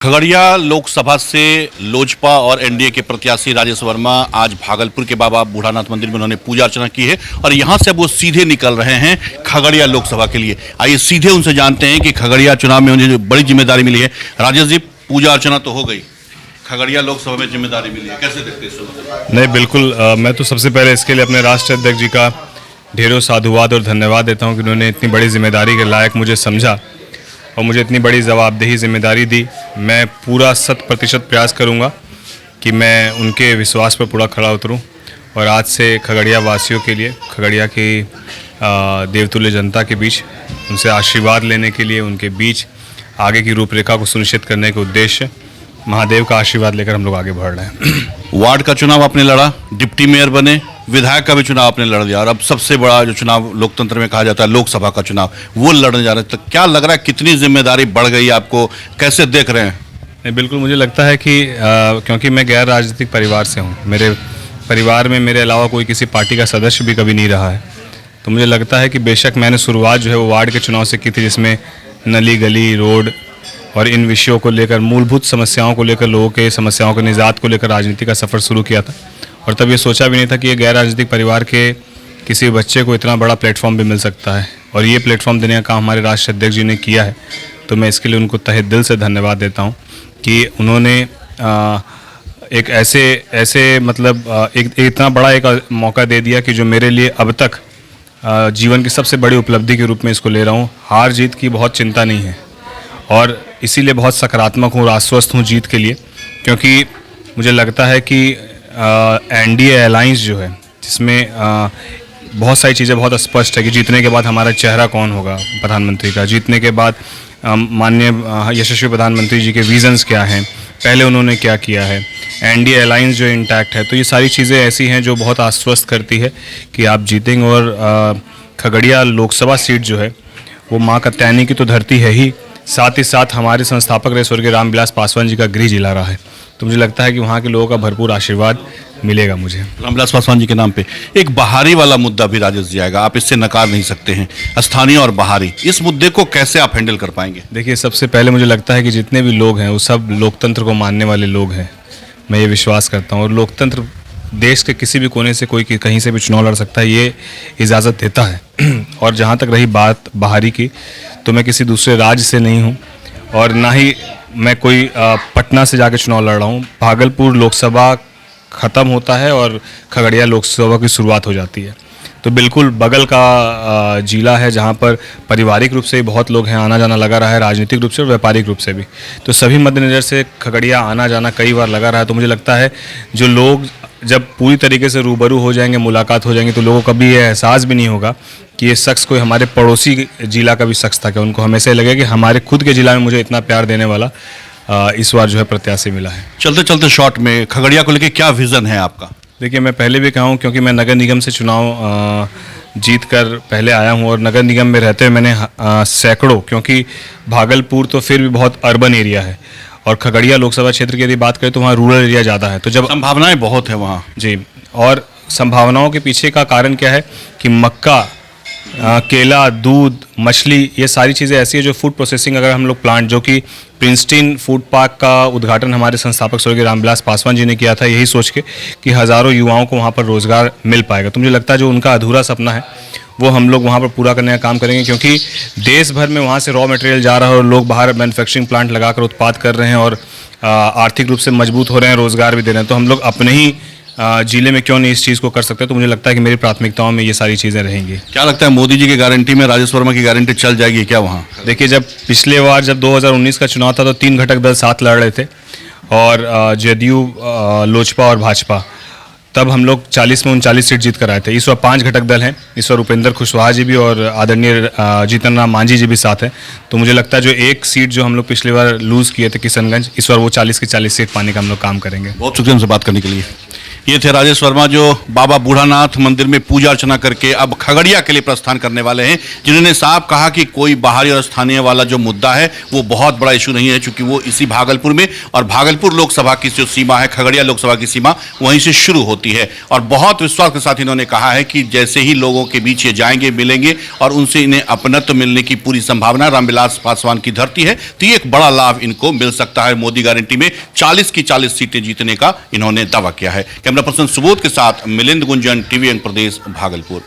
खगड़िया लोकसभा से लोजपा और एनडीए के प्रत्याशी राजेश वर्मा आज भागलपुर के बाबा बूढ़ानाथ मंदिर में उन्होंने पूजा अर्चना की है और यहां से अब वो सीधे निकल रहे हैं खगड़िया लोकसभा के लिए। आइए सीधे उनसे जानते हैं कि खगड़िया चुनाव में उन्हें जो बड़ी जिम्मेदारी मिली है। राजेश जी, पूजा अर्चना तो हो गई, खगड़िया लोकसभा में जिम्मेदारी मिली है, कैसे देखते हैं? नहीं, बिल्कुल। मैं तो सबसे पहले इसके लिए अपने राष्ट्रीय अध्यक्ष जी का ढेरों साधुवाद और धन्यवाद देता हूं कि उन्होंने इतनी बड़ी जिम्मेदारी के लायक मुझे समझा और मुझे इतनी बड़ी जवाबदेही जिम्मेदारी दी। मैं पूरा 100% प्रयास करूंगा कि मैं उनके विश्वास पर पूरा खड़ा उतरूं और आज से खगड़िया वासियों के लिए, खगड़िया की देवतुल्य जनता के बीच उनसे आशीर्वाद लेने के लिए, उनके बीच आगे की रूपरेखा को सुनिश्चित करने के उद्देश्य महादेव का आशीर्वाद लेकर हम लोग आगे बढ़ रहे हैं। वार्ड का चुनाव आपने लड़ा, डिप्टी मेयर बने, विधायक का भी चुनाव आपने लड़ लिया और अब सबसे बड़ा जो चुनाव लोकतंत्र में कहा जाता है लोकसभा का चुनाव, वो लड़ने जा रहे हैं। तो क्या लग रहा है, कितनी जिम्मेदारी बढ़ गई आपको, कैसे देख रहे हैं? नहीं, बिल्कुल। मुझे लगता है कि क्योंकि मैं गैर राजनीतिक परिवार से हूँ, मेरे परिवार में मेरे अलावा कोई किसी पार्टी का सदस्य भी कभी नहीं रहा है, तो मुझे लगता है कि बेशक मैंने शुरुआत जो है वो वार्ड के चुनाव से की थी, जिसमें नली गली रोड और इन विषयों को लेकर, मूलभूत समस्याओं को लेकर, लोगों के समस्याओं के निजात को लेकर राजनीति का सफ़र शुरू किया था। और तब ये सोचा भी नहीं था कि ये गैर राजनीतिक परिवार के किसी बच्चे को इतना बड़ा प्लेटफॉर्म भी मिल सकता है और ये प्लेटफॉर्म देने का काम हमारे राष्ट्रीय अध्यक्ष जी ने किया है। तो मैं इसके लिए उनको तहे दिल से धन्यवाद देता हूँ कि उन्होंने एक ऐसे मतलब एक इतना बड़ा एक मौका दे दिया कि जो मेरे लिए अब तक जीवन की सबसे बड़ी उपलब्धि के रूप में इसको ले रहा हूँ। हार जीत की बहुत चिंता नहीं है और इसीलिए बहुत सकारात्मक हूँ और आश्वस्त हूँ जीत के लिए, क्योंकि मुझे लगता है कि एनडीए अलायंस जो है, जिसमें बहुत सारी चीज़ें बहुत स्पष्ट है कि जीतने के बाद हमारा चेहरा कौन होगा प्रधानमंत्री का, जीतने के बाद माननीय यशस्वी प्रधानमंत्री जी के विजन्स क्या हैं, पहले उन्होंने क्या किया है, एनडीए अलायंस जो इंटैक्ट है। तो ये सारी चीज़ें ऐसी हैं जो बहुत आश्वस्त करती है कि आप जीतेंगे। और खगड़िया लोकसभा सीट जो है वो माँ कात्यायनी की तो धरती है ही, साथ ही साथ हमारे संस्थापक रहे स्वर्गीय रामविलास पासवान जी का गृह जिला रहा है। तो मुझे लगता है कि वहाँ के लोगों का भरपूर आशीर्वाद मिलेगा मुझे। रामविलास पासवान जी के नाम पे एक बहारी वाला मुद्दा भी राजेश जी आएगा, आप इससे नकार नहीं सकते हैं, स्थानीय और बहारी, इस मुद्दे को कैसे आप हैंडल कर पाएंगे? देखिए, सबसे पहले मुझे लगता है कि जितने भी लोग हैं वो सब लोकतंत्र को मानने वाले लोग हैं, मैं ये विश्वास करता हूँ। और लोकतंत्र देश के किसी भी कोने से कोई कहीं से भी चुनाव लड़ सकता है, ये इजाज़त देता है। और जहाँ तक रही बात बहारी की, तो मैं किसी दूसरे राज्य से नहीं हूँ और ना ही मैं कोई पटना से जाके चुनाव लड़ रहा हूँ। भागलपुर लोकसभा ख़त्म होता है और खगड़िया लोकसभा की शुरुआत हो जाती है, तो बिल्कुल बगल का जिला है जहाँ पर पारिवारिक रूप से बहुत लोग हैं, आना जाना लगा रहा है, राजनीतिक रूप से और व्यापारिक रूप से भी। तो सभी मद्देनज़र से खगड़िया आना जाना कई बार लगा रहा है। तो मुझे लगता है जो लोग जब पूरी तरीके से रूबरू हो जाएंगे, मुलाकात हो जाएंगी, तो लोगों को कभी ये एहसास भी नहीं होगा कि ये शख्स कोई हमारे पड़ोसी जिला का भी शख्स था। क्या उनको हमेशा लगेगा कि हमारे खुद के जिला में मुझे इतना प्यार देने वाला इस बार जो है प्रत्याशी मिला है। चलते चलते शॉर्ट में खगड़िया को लेकर क्या विजन है आपका? देखिए, मैं पहले भी कहा हूँ, क्योंकि मैं नगर निगम से चुनाव जीत कर पहले आया हूँ और नगर निगम में रहते हुए मैंने सैकड़ों, क्योंकि भागलपुर तो फिर भी बहुत अर्बन एरिया है और खगड़िया लोकसभा क्षेत्र की यदि बात करें तो वहाँ रूरल एरिया ज़्यादा है, तो जब संभावनाएं बहुत है वहाँ जी। और संभावनाओं के पीछे का कारण क्या है कि मक्का, केला, दूध, मछली, ये सारी चीज़ें ऐसी है जो फूड प्रोसेसिंग अगर हम लोग प्लांट, जो कि प्रिंसटिन फूड पार्क का उद्घाटन हमारे संस्थापक स्वर्गीय रामविलास पासवान जी ने किया था, यही सोच के कि हज़ारों युवाओं को वहाँ पर रोज़गार मिल पाएगा। तो मुझे लगता है जो उनका अधूरा सपना है वो हम लोग वहाँ पर पूरा करने का काम करेंगे, क्योंकि देश भर में वहाँ से रॉ मटेरियल जा रहा है और लोग बाहर मैन्युफैक्चरिंग प्लांट लगाकर उत्पाद कर रहे हैं और आर्थिक रूप से मजबूत हो रहे हैं, रोज़गार भी दे रहे हैं। तो हम लोग अपने ही जिले में क्यों नहीं इस चीज़ को कर सकते? तो मुझे लगता है कि मेरी प्राथमिकताओं में ये सारी चीज़ें रहेंगी। क्या लगता है, मोदी जी की गारंटी में राजेश वर्मा की गारंटी चल जाएगी क्या वहाँ? देखिए, जब पिछले बार जब 2019 का चुनाव था तो 3 घटक दल साथ लड़ रहे थे और जदयू, लोजपा और भाजपा, तब हम लोग 40 में 39 सीट जीत कर आए थे। इस बार 5 घटक दल हैं, इस बार उपेंद्र कुशवाहा जी भी और आदरणीय जीतन राम मांझी जी भी साथ हैं। तो मुझे लगता है जो एक सीट जो हम लोग पिछली बार लूज़ किए थे किशनगंज, इस बार वो 40 की 40 सीट पाने का हम लोग काम करेंगे। बहुत शुक्रिया हमसे बात करने के लिए। ये थे राजेश वर्मा जो बाबा बूढ़ानाथ मंदिर में पूजा अर्चना करके अब खगड़िया के लिए प्रस्थान करने वाले हैं, जिन्होंने साफ कहा कि कोई बाहरी और स्थानीय वाला जो मुद्दा है वो बहुत बड़ा इशू नहीं है, क्योंकि वो इसी भागलपुर में, और भागलपुर लोकसभा की जो सीमा है, खगड़िया लोकसभा की सीमा वहीं से शुरू होती है। और बहुत विश्वास के साथ इन्होंने कहा है कि जैसे ही लोगों के बीच ये जाएंगे, मिलेंगे और उनसे इन्हें अपनत्व मिलने की पूरी संभावना, रामविलास पासवान की धरती है, तो ये एक बड़ा लाभ इनको मिल सकता है। मोदी गारंटी में 40 की 40 सीटें जीतने का इन्होंने दावा किया है। कैमरा पर्सन सुबोध के साथ मिलिंद गुंजन, टीवी प्रदेश, भागलपुर।